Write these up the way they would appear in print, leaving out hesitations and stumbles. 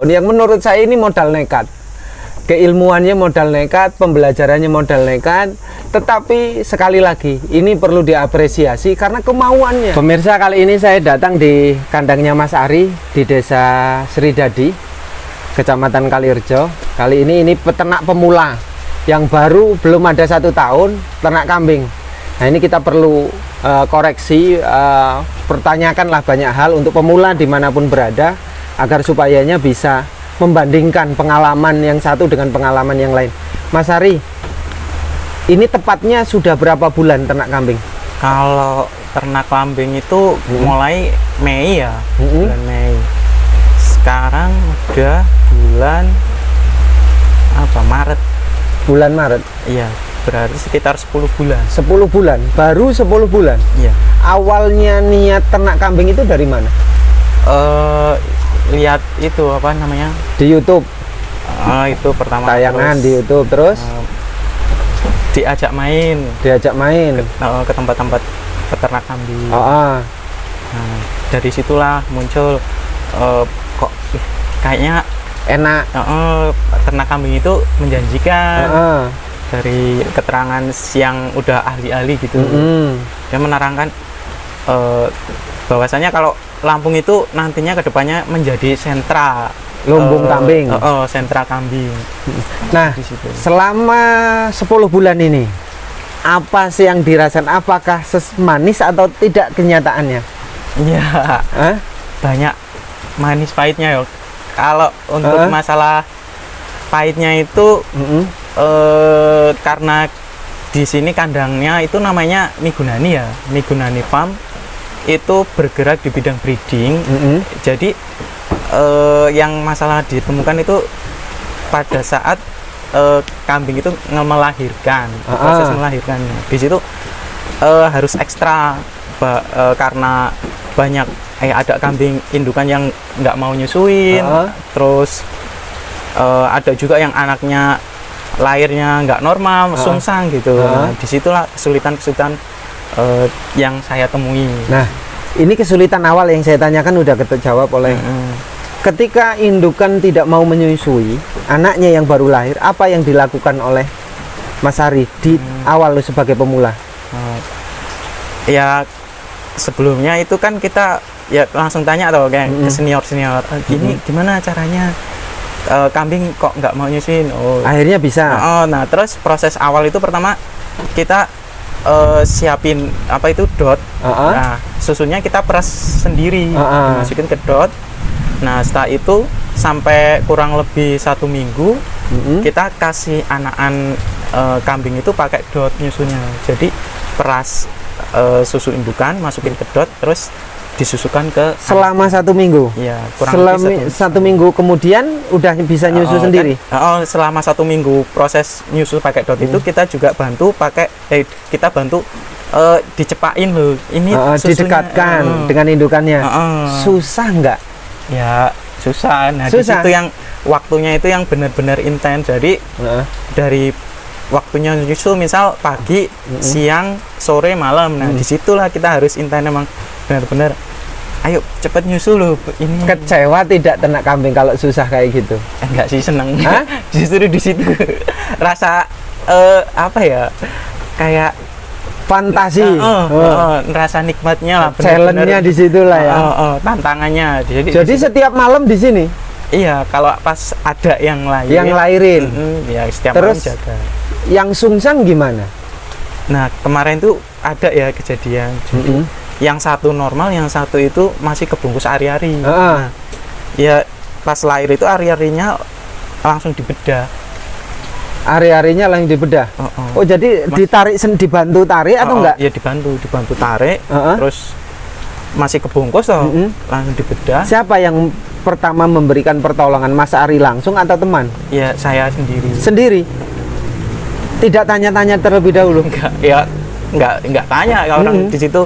Yang menurut saya ini modal nekat. Keilmuannya modal nekat, pembelajarannya modal nekat. Tetapi sekali lagi, ini perlu diapresiasi karena kemauannya. Pemirsa, kali ini saya datang di kandangnya Mas Ari di Desa Sridadi, Kecamatan Kalirejo. Kali ini peternak pemula yang baru, belum ada 1 tahun, ternak kambing. Nah, ini kita perlu koreksi, pertanyakanlah banyak hal untuk pemula dimanapun berada, agar supayanya bisa membandingkan pengalaman yang satu dengan pengalaman yang lain. Mas Ari, ini tepatnya sudah berapa bulan ternak kambing? Kalau ternak kambing itu mulai Mei ya, bulan Mei. Sekarang udah bulan Maret. Bulan Maret? Iya, berarti sekitar 10 bulan. 10 bulan? Baru 10 bulan? Iya. Awalnya niat ternak kambing itu dari mana? Lihat itu apa namanya di YouTube. Itu pertama tayangan terus, di YouTube, terus diajak main ke tempat-tempat peternak kambing. Nah, dari situlah muncul kok kayaknya enak, ternak kambing itu menjanjikan. Dari keterangan yang udah ahli-ahli gitu, dia menerangkan bahwasanya kalau Lampung itu nantinya kedepannya menjadi sentra lumbung kambing, sentra kambing. Nah, selama 10 bulan ini apa sih yang dirasakan? Apakah manis atau tidak kenyataannya? Ya, banyak manis pahitnya ya. Kalau untuk masalah pahitnya itu karena di sini kandangnya itu namanya Migunani ya, Migunani Farm. Itu bergerak di bidang breeding. Jadi yang masalah ditemukan itu pada saat kambing itu melahirkan, proses melahirkannya. Di situ harus ekstra karena banyak ada kambing indukan yang nggak mau nyusuin, terus ada juga yang anaknya lahirnya nggak normal, sungsang gitu. Nah, disitulah kesulitan-kesulitan yang saya temui. Nah, ini kesulitan awal yang saya tanyakan udah terjawab oleh ketika indukan tidak mau menyusui anaknya yang baru lahir, apa yang dilakukan oleh Mas Ari di awal sebagai pemula? Ya sebelumnya itu kan kita ya langsung tanya atau kayak ke senior gini gimana caranya kambing kok nggak mau nyusuin. Akhirnya bisa. Nah, terus proses awal itu pertama kita siapin apa itu dot. Nah, susunya kita peras sendiri, dimasukin ke dot. Nah, setelah itu sampai kurang lebih 1 minggu kita kasih anakan kambing itu pakai dot nyusunya. Jadi peras susu indukan, masukin ke dot, terus disusukan ke selama 1 minggu. Ya, selama 1 minggu kemudian udah bisa nyusu sendiri. Kan, selama 1 minggu proses nyusu pakai dot itu kita juga bantu pakai kita bantu dicepain loh. Ini didekatkan dengan indukannya. Susah nggak? Ya susah. Nah, susah. Di situ yang waktunya itu yang benar-benar intens. Jadi dari waktunya nyusu misal pagi, siang, sore, malam. Nah, disitulah kita harus intens emang benar-benar. Ayo cepet nyusu loh ini. Kecewa tidak ternak kambing kalau susah kayak gitu? Enggak sih, seneng. Justru di situ rasa apa ya, kayak fantasi, rasa nikmatnya lah. Challenge-nya di situ lah ya. Tantangannya. Jadi setiap malam di sini. Iya, kalau pas ada yang lahirin. Yang lahirin. Ya setiap terus malam jaga. Yang sungsang gimana? Nah, kemarin tuh ada ya kejadian. Jadi yang satu normal, yang satu itu masih kebungkus ari-ari. Nah, ya pas lahir itu ari-arinya langsung dibedah. Ari-arinya langsung dibedah. Oh, jadi ditarik, dibantu tarik atau enggak? Iya, dibantu tarik. Terus masih kebungkus langsung dibedah. Siapa yang pertama memberikan pertolongan, Mas Ari langsung atau teman? Ya, saya sendiri. Sendiri? Tidak tanya-tanya terlebih dahulu? Enggak, ya enggak tanya. Kalau orang di situ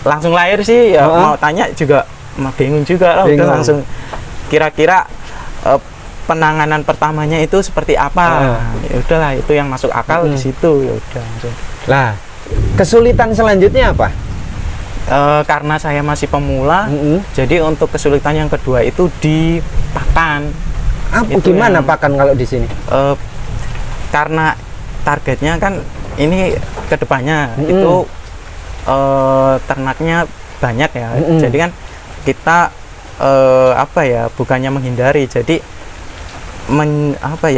langsung lahir sih ya, mau tanya juga bingung juga lah. Udah langsung kira-kira penanganan pertamanya itu seperti apa. Ya udahlah, itu yang masuk akal di situ. Ya udah langsung. Lah, kesulitan selanjutnya apa? Karena saya masih pemula, jadi untuk kesulitan yang kedua itu di pakan. Gimana pakan kalau di sini? Karena targetnya kan ini kedepannya itu ternaknya banyak ya. Jadi kan kita bukannya menghindari, jadi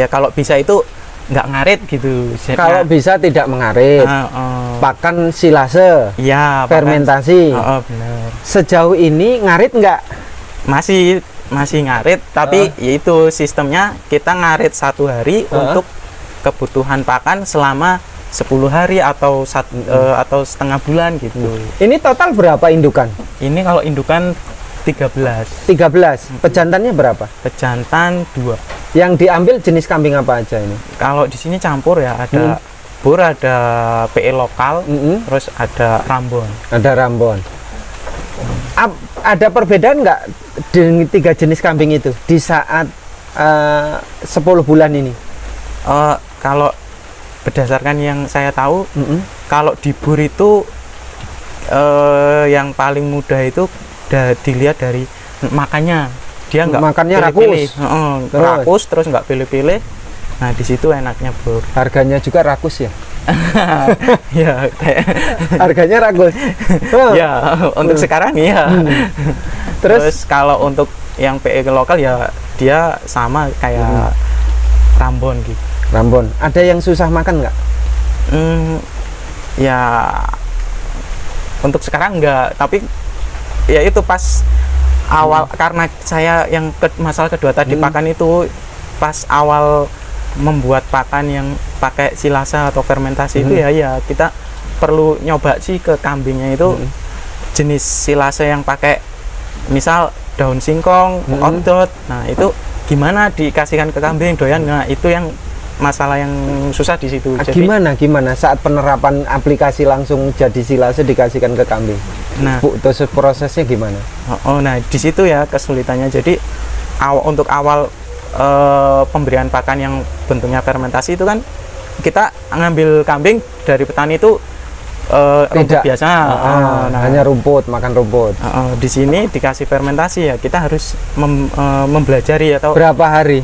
kalau bisa itu nggak ngarit gitu. Kalau bisa tidak mengarit, pakan silase, ya, fermentasi. Benar. Sejauh ini ngarit nggak? Masih ngarit, tapi yaitu sistemnya kita ngarit 1 hari untuk kebutuhan pakan selama 10 hari atau atau setengah bulan gitu. Ini total berapa indukan? Ini kalau indukan 13. 13. Pejantannya berapa? Pejantan 2. Yang diambil jenis kambing apa aja ini? Kalau di sini campur ya, ada bur, ada PE lokal, terus ada Rambon. Ada Rambon. Ada perbedaan nggak dengan 3 jenis kambing itu di saat 10 bulan ini? Kalau berdasarkan yang saya tahu, kalau di bur itu yang paling mudah itu dilihat dari makannya. Dia nggak makannya pilih-pilih. Rakus terus nggak pilih-pilih. Nah, di situ enaknya bur. Harganya juga rakus ya? Ya, harganya rakus. Ya, untuk sekarang ya. Terus kalau untuk yang PE lokal ya dia sama kayak Rambon gitu. Rambon. Ada yang susah makan nggak? Ya, untuk sekarang enggak, tapi ya itu pas awal, karena saya yang masalah kedua tadi pakan itu pas awal membuat pakan yang pakai silasa atau fermentasi itu ya kita perlu nyoba sih ke kambingnya itu jenis silasa yang pakai misal daun singkong, odot. Nah, itu gimana dikasihkan ke kambing doyan. Nah, itu yang masalah yang susah di situ. Jadi, gimana saat penerapan aplikasi langsung jadi silase dikasihkan ke kambing? Nah, terus prosesnya gimana? Nah di situ ya kesulitannya. Jadi untuk awal pemberian pakan yang bentuknya fermentasi itu kan kita ngambil kambing dari petani itu rumput biasa. Hanya rumput, makan rumput. Di sini dikasih fermentasi ya kita harus mempelajari atau berapa hari?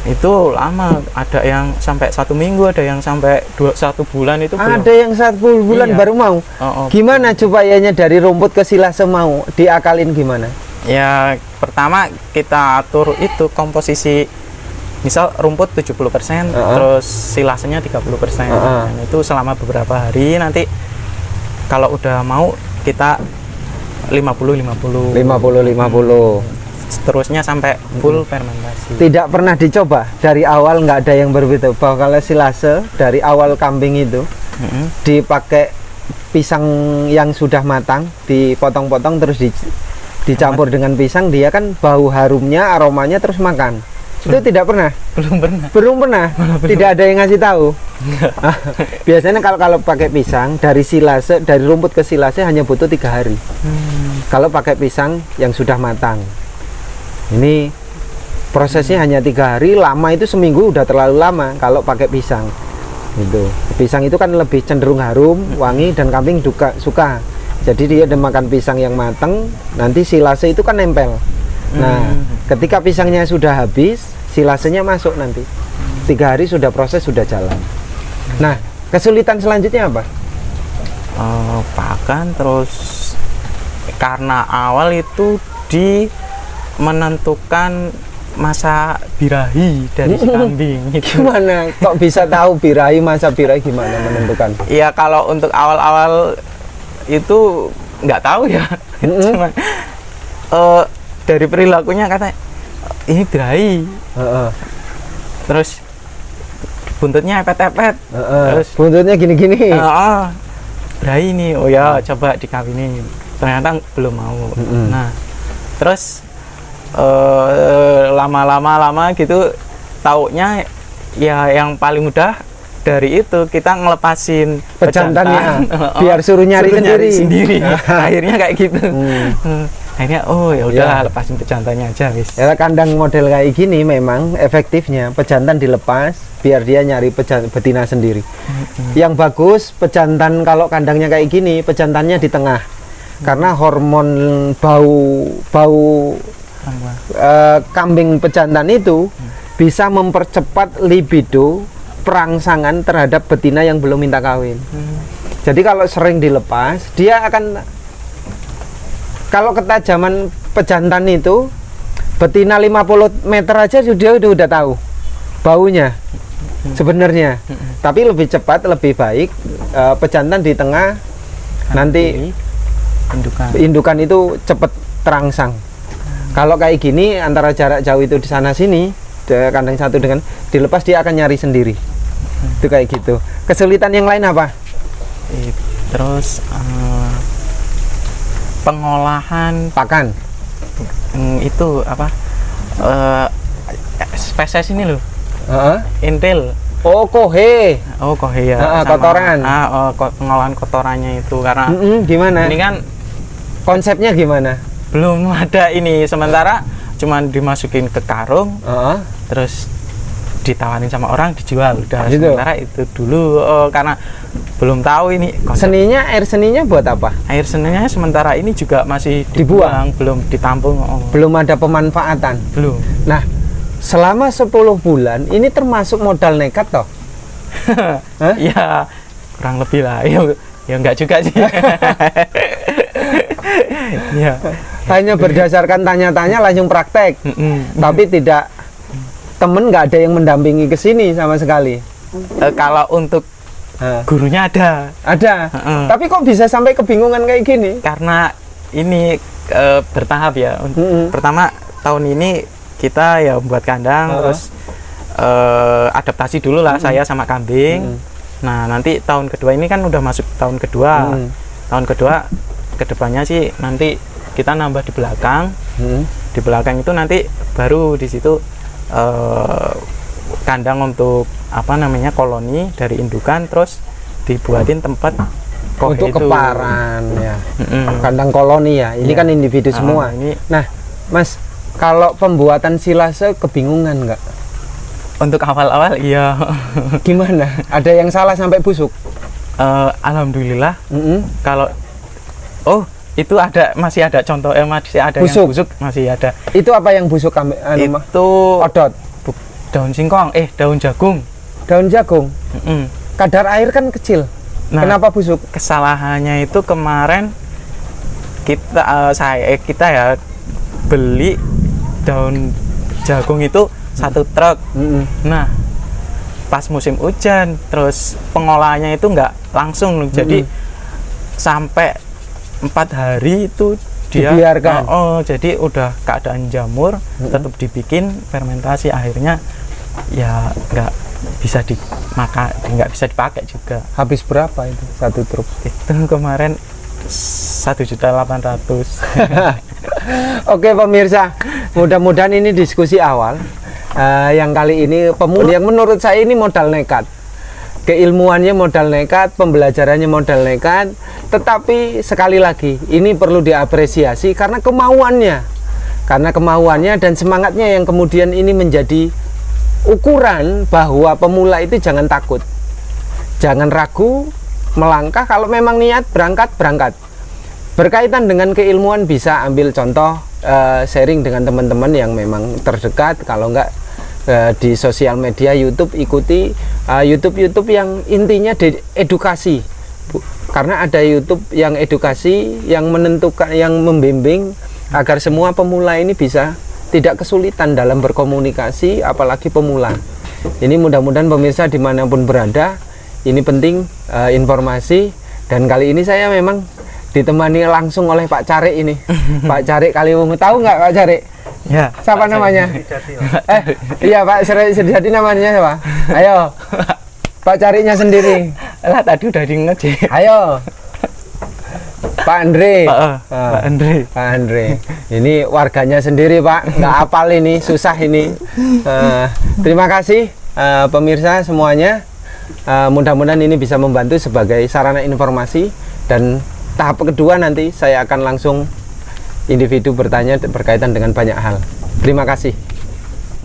Itu lama, ada yang sampai 1 minggu, ada yang sampai 1 bulan itu belum. Ada yang 1 bulan baru mau. Gimana supayanya dari rumput ke silase mau diakalin gimana? Ya, pertama kita atur itu komposisi, misal rumput 70%, terus silasenya 30%. Dan itu selama beberapa hari, nanti kalau udah mau kita 50-50. Seterusnya sampai full fermentasi. Tidak pernah dicoba dari awal, nggak ada yang berbeda bahwa kalau silase dari awal kambing itu dipakai pisang yang sudah matang, dipotong-potong terus dicampur dengan pisang, dia kan bau harumnya, aromanya terus makan. Itu tidak pernah? Belum pernah. Tidak ada yang ngasih tahu. Biasanya kalau pakai pisang dari silase, dari rumput ke silase hanya butuh 3 hari. Kalau pakai pisang yang sudah matang, ini prosesnya hanya 3 hari. Lama itu seminggu udah terlalu lama kalau pakai pisang. Gitu. Pisang itu kan lebih cenderung harum, wangi, dan kambing juga suka. Jadi dia makan pisang yang matang, nanti silase itu kan nempel. Nah, ketika pisangnya sudah habis, silasenya masuk nanti. 3 hari sudah proses, sudah jalan. Nah, kesulitan selanjutnya apa? Pakan, terus karena awal itu menentukan masa birahi dari si kambing. Gimana? Kok bisa tahu birahi, masa birahi gimana menentukan? Iya, kalau untuk awal-awal itu nggak tahu ya. Cuman dari perilakunya katanya ini birahi. Terus buntutnya epet-epet. Terus buntutnya gini-gini. Birahi ini. Oh ya, coba dikawinin. Ternyata belum mau. Nah, terus lama gitu taunya ya yang paling mudah dari itu kita ngelepasin pejantannya biar suruh nyari sendiri. Akhirnya kayak gitu. Akhirnya ya udah lepasin pejantannya aja wis. Ya, kandang model kayak gini memang efektifnya pejantan dilepas biar dia nyari betina sendiri. Yang bagus pejantan kalau kandangnya kayak gini, pejantannya di tengah. Karena hormon bau kambing pejantan itu bisa mempercepat libido perangsangan terhadap betina yang belum minta kawin. Jadi kalau sering dilepas, dia akan, kalau ketajaman pejantan itu betina 50 meter aja dia udah tahu baunya sebenarnya. Tapi lebih cepat, lebih baik pejantan di tengah, nanti indukan itu cepat terangsang. Kalau kayak gini antara jarak jauh itu di sana sini, kandang satu dengan dilepas, dia akan nyari sendiri. Itu kayak gitu. Kesulitan yang lain apa? Terus pengolahan pakan. Itu apa? Spesies ini loh. Intil. Oh, kohe. Oh, kohe ya. Kotoran. Pengolahan kotorannya itu karena gimana? Ini kan konsepnya gimana? Belum ada ini, sementara cuman dimasukin ke karung, terus ditawarin sama orang, dijual udah gitu. Sementara itu dulu karena belum tahu ini konsep. Air seninya buat apa? Air seninya sementara ini juga masih dibuang, belum ditampung. Belum ada pemanfaatan. Belum. Nah, selama 10 bulan ini termasuk modal nekat toh? Ya kurang lebih lah. Ya enggak juga sih. Ya. Hanya berdasarkan tanya-tanya langsung praktek. Tapi tidak, temen nggak ada yang mendampingi ke sini sama sekali. Kalau untuk gurunya ada. Tapi kok bisa sampai kebingungan kayak gini? Karena ini bertahap ya. Pertama tahun ini kita ya buat kandang, terus adaptasi dulu lah saya sama kambing. Nah nanti tahun kedua ini kan udah masuk tahun kedua. Tahun kedua kedepannya sih nanti kita nambah di belakang. Di belakang itu nanti baru di situ kandang untuk apa namanya, koloni dari indukan, terus dibuatin tempat untuk keparan ya. Kandang koloni ya. Ini kan individu semua. Nah, Mas, kalau pembuatan silase kebingungan nggak? Untuk awal-awal iya. Gimana? Ada yang salah sampai busuk? Alhamdulillah. Kalau itu masih ada contoh, masih ada busuk. Yang busuk, masih ada. Itu apa yang busuk? Itu odot, daun singkong, daun jagung. Daun jagung. Kadar air kan kecil. Nah, kenapa busuk? Kesalahannya itu kemarin kita ya beli daun jagung itu 1 truk. Nah, pas musim hujan, terus pengolahannya itu nggak langsung, jadi sampai 4 hari itu dia dibiarkan. Jadi udah keadaan jamur, tetap dibikin fermentasi, akhirnya ya nggak bisa nggak bisa dipakai juga. Habis berapa itu 1 truk? Itu kemarin 1.800.000. Oke pemirsa, mudah-mudahan ini diskusi awal. Yang kali ini pemula yang menurut saya ini modal nekat. Keilmuannya modal nekat, pembelajarannya modal nekat, tetapi sekali lagi ini perlu diapresiasi karena kemauannya dan semangatnya yang kemudian ini menjadi ukuran bahwa pemula itu jangan takut, jangan ragu melangkah. Kalau memang niat berangkat. Berkaitan dengan keilmuan bisa ambil contoh, sharing dengan teman-teman yang memang terdekat. Kalau enggak di sosial media YouTube, ikuti YouTube yang intinya edukasi, karena ada YouTube yang edukasi, yang menentukan, yang membimbing agar semua pemula ini bisa tidak kesulitan dalam berkomunikasi, apalagi pemula. Ini mudah-mudahan pemirsa dimanapun berada, ini penting informasi. Dan kali ini saya memang ditemani langsung oleh Pak Carik ini. Pak Carik Kaliwungu, tahu nggak Pak Carik? Ya. Siapa namanya? Iya Pak Sejati namanya siapa? Ayo. Pak Cariknya sendiri. Lah tadi udah ngecek. Ayo. Pak Andre. Pak Andre. Pak Andre. Ini warganya sendiri Pak, nggak hafal ini, susah ini. Terima kasih pemirsa semuanya. Mudah-mudahan ini bisa membantu sebagai sarana informasi, dan tahap kedua nanti saya akan langsung individu bertanya berkaitan dengan banyak hal. Terima kasih.